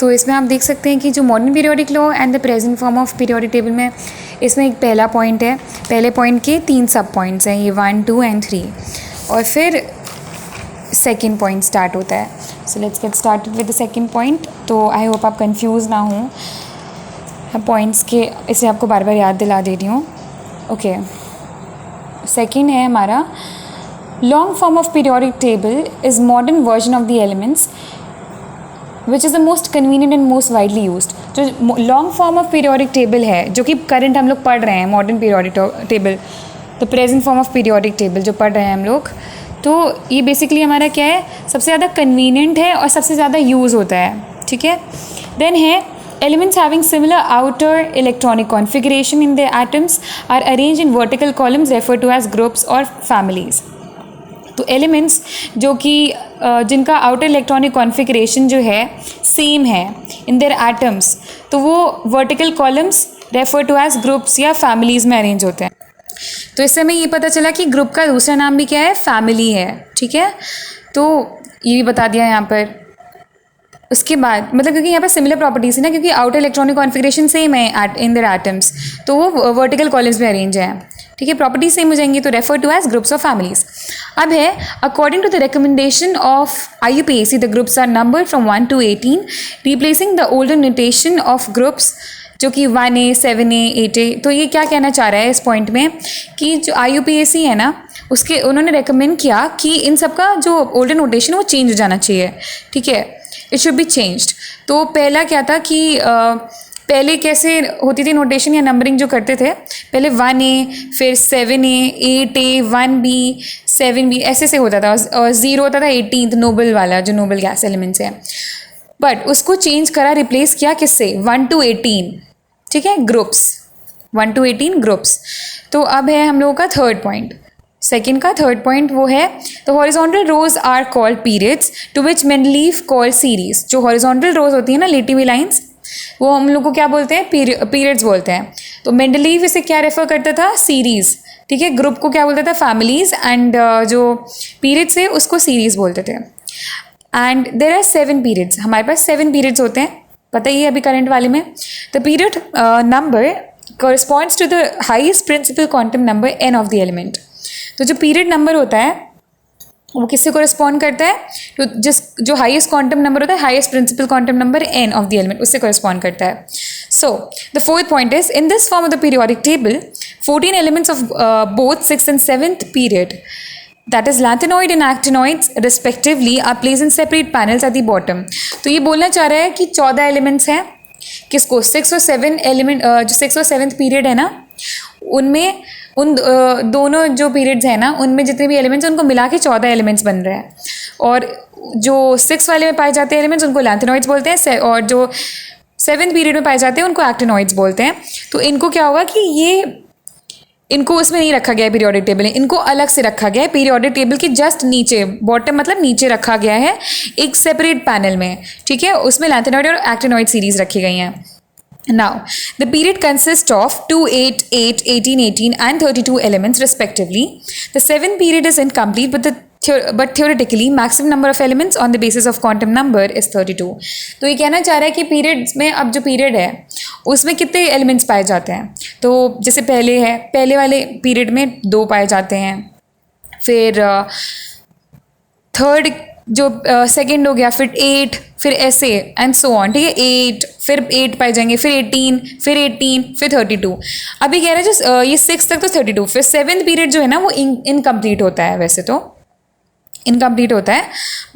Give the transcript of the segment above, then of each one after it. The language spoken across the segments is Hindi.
तो इसमें आप देख सकते हैं कि जो modern periodic law and the present form of periodic table में इसमें एक पहला पॉइंट है, पहले पॉइंट के 3 सब पॉइंट्स हैं, ये 1, 2 एंड 3, और फिर सेकेंड पॉइंट स्टार्ट होता है. So let's get started with the second point. तो आई होप आप कंफ्यूज ना हों पॉइंट्स के, इसे आपको बार बार याद दिला दे रही हूँ. ओके, सेकेंड है हमारा long form of periodic table is modern version of the elements which is the most convenient and most widely used. जो long form of periodic table है, जो कि करंट हम लोग पढ़ रहे हैं, modern periodic table, the present form of periodic table जो पढ़ रहे हैं हम लोग, तो ये बेसिकली हमारा क्या है, सबसे ज़्यादा कन्वीनियंट है और सबसे ज़्यादा यूज़ होता है. ठीक है. देन है elements having similar outer electronic configuration in their atoms are arranged in vertical columns referred to as groups or families. तो एलिमेंट्स जो कि जिनका आउटर इलेक्ट्रॉनिक कॉन्फ़िगरेशन जो है सेम है इन देयर एटम्स, तो वो vertical columns refer to as groups या फैमिलीज़ में अरेंज होते हैं. तो इससे हमें ये पता चला कि ग्रुप का दूसरा नाम भी क्या है, फैमिली है. ठीक है, तो ये भी बता दिया यहाँ पर. उसके बाद मतलब क्योंकि यहाँ पर सिमिलर प्रॉपर्टीज़ है ना, क्योंकि आउटर इलेक्ट्रॉनिक कॉन्फ़िगरेशन सेम है इन देयर एटम्स, तो वो वर्टिकल कॉलम्स में अरेंज हैं. ठीक है, प्रॉपर्टीज सेम हो जाएंगी, तो refer to as groups of families. अब है according to the recommendation of IUPAC the groups are number from 1 to 18, replacing the older notation of groups जो कि 1A, 7A, 8A. तो ये क्या कहना चाह रहा है इस पॉइंट में कि जो IUPAC है ना, उसके उन्होंने रिकमेंड किया कि इन सब का जो ओल्डर नोटेशन वो चेंज हो जाना चाहिए. ठीक है, इट शुड बी चेंज्ड. तो पहला क्या था कि पहले कैसे होती थी नोटेशन या नंबरिंग जो करते थे, पहले 1A, फिर 7A, 8A, 1B, 7B, ऐसे से होता था, और 0 होता था 18th नोबल वाला, जो नोबल गैस एलिमेंट्स है. बट उसको चेंज करा, रिप्लेस किया किससे, 1 to 18. ठीक है, ग्रुप्स, 1 to 18 ग्रुप्स. तो अब है हम लोगों का थर्ड पॉइंट. सेकेंड का थर्ड पॉइंट वो है the horizontal rows are called periods to which Mendeleev called series. जो हॉरिजॉन्टल रोज होती है ना, लेटी हुई लाइन्स, वो हम लोग को क्या बोलते हैं, पीरियड्स बोलते हैं. तो मेंडलीव इसे क्या रेफर करता था, सीरीज़. ठीक है, ग्रुप को क्या बोलता था, फैमिलीज़, एंड जो पीरियड्स है उसको सीरीज़ बोलते थे. And there are 7 periods. हमारे पास 7 पीरियड्स होते हैं, पता ही है अभी करंट वाले में. The period number corresponds to the highest principal quantum number n of the element. तो जो पीरियड नंबर होता है वो किससे कोरिस्पॉन्ड करता है, तो जो हाईएस्ट क्वांटम नंबर होता है, highest principal quantum number n of the element, उससे कोरिस्पॉन्ड करता है. So the fourth point is in this form of the periodic table 14 elements of both 6th and 7th period, that is lanthanoid and actinoids respectively, are placed in separate panels at the bottom. तो ये बोलना चाह रहा है कि 14 एलिमेंट्स हैं, किसको, 6 और 7 एलिमेंट, जो 6 और 7th पीरियड है ना, उनमें उन दोनों जो पीरियड्स हैं ना, उनमें जितने भी एलिमेंट्स हैं उनको मिला के 14 एलिमेंट्स बन रहे हैं. और जो 6 वाले में पाए जाते हैं एलिमेंट्स उनको लैंथेनॉइड्स बोलते हैं, और जो 7th पीरियड में पाए जाते हैं उनको एक्टिनॉइड्स बोलते हैं. तो इनको क्या होगा कि ये इनको उसमें नहीं रखा गया है पीरियोडिक टेबल में, इनको अलग से रखा गया है पीरियोडिक टेबल के जस्ट नीचे, बॉटम मतलब नीचे रखा गया है एक सेपरेट पैनल में. ठीक है, उसमें लैंथेनॉइड और एक्टिनॉइड सीरीज रखी गई हैं. Now, the period consists of 2, 8, 8, 18, 18 and 32 elements respectively. The 7th period is incomplete, but theoretically maximum number of elements on the basis of quantum number is 32. तो ये कहना चाह रहा है कि पीरियड्स में अब जो पीरियड है उसमें कितने एलिमेंट्स पाए जाते हैं. तो जैसे पहले है, पहले वाले पीरियड में 2 पाए जाते हैं, फिर थर्ड जो सेकेंड हो गया, फिर 8, फिर ऐसे एंड सो ऑन. ठीक है, 8, फिर 8 पाए जाएंगे, फिर 18, फिर 18, फिर 32. अभी कह रहे हैं जो ये 6 तक तो 32, फिर 7th पीरियड जो है ना वो इनकम्प्लीट होता है, वैसे तो इनकम्प्लीट होता है,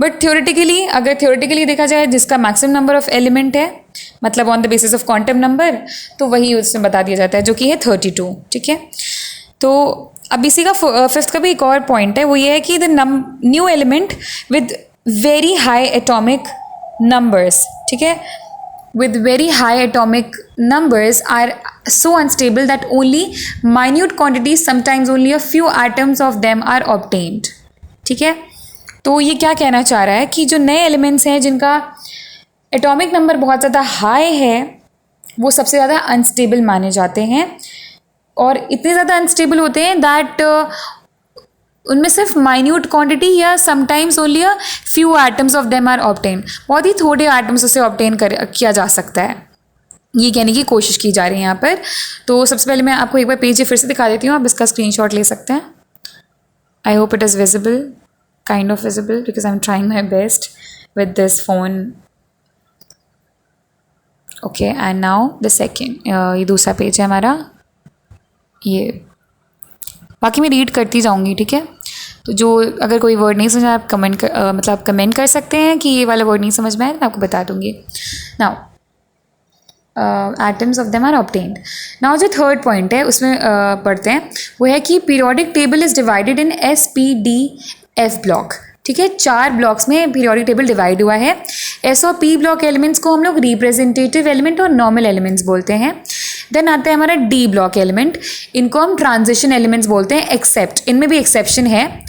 बट थ्योरेटिकली, अगर थ्योरेटिकली देखा जाए जिसका मैक्सिमम नंबर ऑफ एलिमेंट है, मतलब on the basis of quantum number, तो वही उसमें बता दिया जाता है, जो कि है 32. ठीक है, तो अब इसी का 5th का भी एक और पॉइंट है, वो ये है कि the new element with very high atomic numbers, ठीक है, with very high atomic numbers are so unstable that only minute quantities, sometimes only a few atoms of them are obtained. ठीक है, तो ये क्या कहना चाह रहा है कि जो नए एलिमेंट्स हैं जिनका एटॉमिक नंबर बहुत ज़्यादा हाई है वो सबसे ज़्यादा अनस्टेबल माने जाते हैं, और इतने ज़्यादा अनस्टेबल होते हैं दैट उनमें सिर्फ माइन्यूट क्वांटिटी या sometimes only a few atoms of them are obtain, बहुत ही थोड़े एटम्स उसे ऑब्टेन किया जा सकता है, ये कहने की कोशिश की जा रही है यहाँ पर। तो सबसे पहले मैं आपको एक बार पेज फिर से दिखा देती हूँ, आप इसका स्क्रीनशॉट ले सकते हैं। I hope it is visible, kind of visible, because I am trying my best with this phone. Okay, and now the second, ये दूसरा पेज है हमारा, ये बाकी मैं रीड करती जाऊँगी, ठीक है। तो जो अगर कोई वर्ड नहीं समझ आया आप मतलब कमेंट कर सकते हैं कि ये वाला वर्ड नहीं समझ में आया, मैं आपको बता दूँगी। Now atoms of them are obtained. Now जो थर्ड पॉइंट है उसमें पढ़ते हैं, वो है कि periodic table is divided in SPDF block, ठीक है। 4 ब्लॉक्स में पीरियोडिक टेबल डिवाइड हुआ है। S और P ब्लॉक एलिमेंट्स को हम लोग रिप्रेजेंटेटिव एलिमेंट और नॉर्मल एलिमेंट्स बोलते हैं। देन आता है हमारा D ब्लॉक एलिमेंट, इनको हम ट्रांजिशन एलिमेंट्स बोलते हैं, एक्सेप्ट, इनमें भी एक्सेप्शन है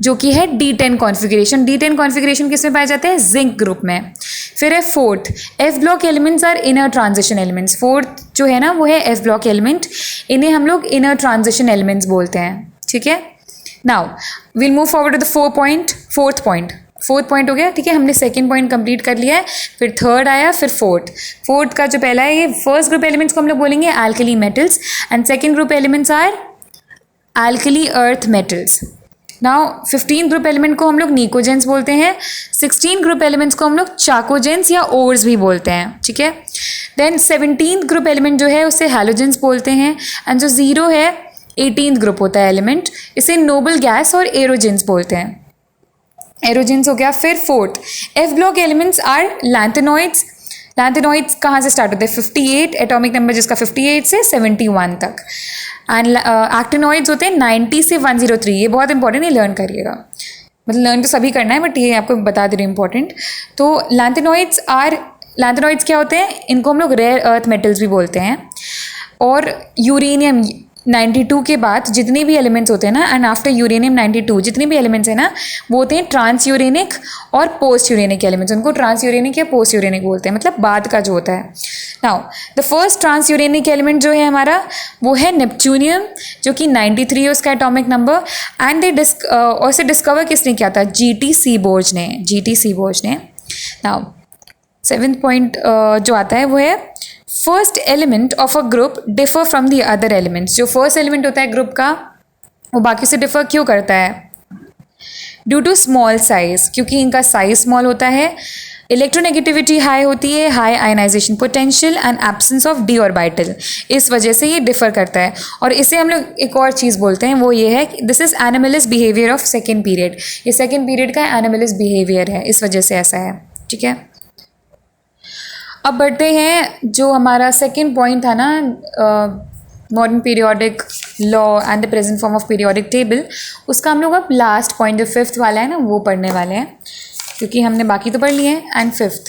जो कि है D10 कॉन्फ़िगरेशन। D10 कॉन्फ़िगरेशन किस में पाए जाते हैं? जिंक ग्रुप में। फिर है fourth, F block elements are inner transition elements. Fourth जो है ना वो है F ब्लॉक एलिमेंट, इन्हें हम लोग इनर ट्रांजिशन एलिमेंट्स बोलते हैं, ठीक है। Now will move forward to the fourth point हो गया, ठीक है। हमने सेकंड पॉइंट कंप्लीट कर लिया है, फिर थर्ड आया, फिर फोर्थ का जो पहला है, ये फर्स्ट ग्रुप एलिमेंट्स को हम लोग बोलेंगे alkali metals and second group elements are alkali earth metals. Now 15 group element को हम लोग निकोजेंस बोलते हैं, 16 ग्रुप एलिमेंट्स को हम लोग चाकोजेंस या ओर्स भी बोलते हैं, ठीक है। देन 17th ग्रुप एलिमेंट जो है उसे हैलोजेंस बोलते हैं, एंड जो 0 है 18th ग्रुप होता है एलिमेंट, इसे नोबल गैस और एरोजेंस बोलते हैं। एरोजेंस हो गया। फिर fourth, F block elements are lanthanoids. Lanthanoids कहाँ से स्टार्ट होते हैं? 58 एटॉमिक नंबर जिसका 58 से 71 तक। एंड एक्टिनॉइड्स होते हैं 90 से 103। ये बहुत इंपॉर्टेंट है, लर्न करिएगा, मतलब लर्न तो सभी करना है बट ये आपको बता दे रही हूँ इंपॉर्टेंट। तो लैंथेनॉइड्स क्या होते हैं? इनको हम लोग रेयर अर्थ मेटल्स भी बोलते हैं। और यूरेनियम 92 के बाद जितने भी एलिमेंट्स होते हैं ना, एंड आफ्टर यूरेनियम 92 जितने भी एलिमेंट्स हैं ना, वो होते हैं ट्रांस यूरेनिक और पोस्ट यूरेनिक एलिमेंट्स। उनको ट्रांस यूरेनिक या पोस्ट यूरेनिक बोलते हैं, मतलब बाद का जो होता है। Now the first transuranic element जो है हमारा वो है नेपच्यूनियम, जो कि 93 है उसका एटॉमिक नंबर। एंड और इसे डिस्कवर किसने किया था? GT सीबोर्ज ने। नाउ 7th पॉइंट जो आता है वो है first element of a group differ from the other elements. जो फर्स्ट एलिमेंट होता है ग्रुप का वो बाकी से डिफर क्यों करता है? ड्यू टू स्मॉल साइज, क्योंकि इनका साइज स्मॉल होता है, इलेक्ट्रोनेगेटिविटी हाई होती है, high ionization potential and absence of D orbital, इस वजह से ये डिफर करता है। और इसे हम लोग एक और चीज़ बोलते हैं, वो ये है कि this is anomalous behaviour of second period. ये सेकेंड पीरियड का एनिमलिस बिहेवियर है, इस वजह से ऐसा है, ठीक है। अब बढ़ते हैं, जो हमारा सेकेंड पॉइंट था ना, modern periodic law and the present form of periodic table, उसका हम लोग अब लास्ट पॉइंट जो 5th वाला है ना वो पढ़ने वाले हैं, क्योंकि हमने बाकी तो पढ़ लिए हैं। एंड 5th,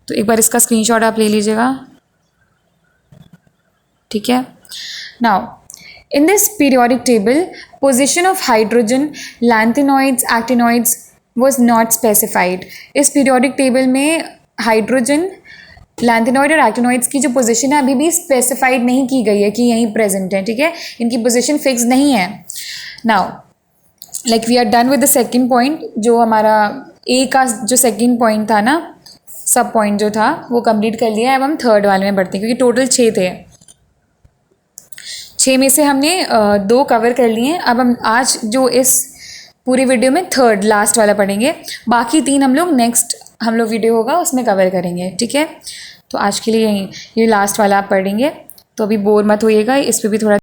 तो एक बार इसका स्क्रीनशॉट आप ले लीजिएगा, ठीक है। Now in this periodic table position of hydrogen, lanthanoids, actinoids was not specified. इस पीरियोडिक टेबल में हाइड्रोजन, लैंथेनॉइड और एक्टिनॉइड्स की जो पोजीशन है अभी भी स्पेसिफाइड नहीं की गई है कि यहीं प्रेजेंट है, ठीक है। इनकी पोजीशन फिक्स नहीं है। Now like we are done with the second point. जो हमारा ए का जो सेकंड पॉइंट था ना, सब पॉइंट जो था वो कंप्लीट कर लिया है। अब हम थर्ड वाले में बढ़ते हैं, क्योंकि टोटल 6 थे, 6 में से हमने 2 कवर कर लिए हैं। अब हम आज जो इस पूरी वीडियो में थर्ड लास्ट वाला पढ़ेंगे, बाकी 3 हम लोग नेक्स्ट वीडियो होगा उसमें कवर करेंगे, ठीक है। तो आज के लिए ये लास्ट वाला आप पढ़ेंगे, तो अभी बोर मत होइएगा, इस पर भी थोड़ा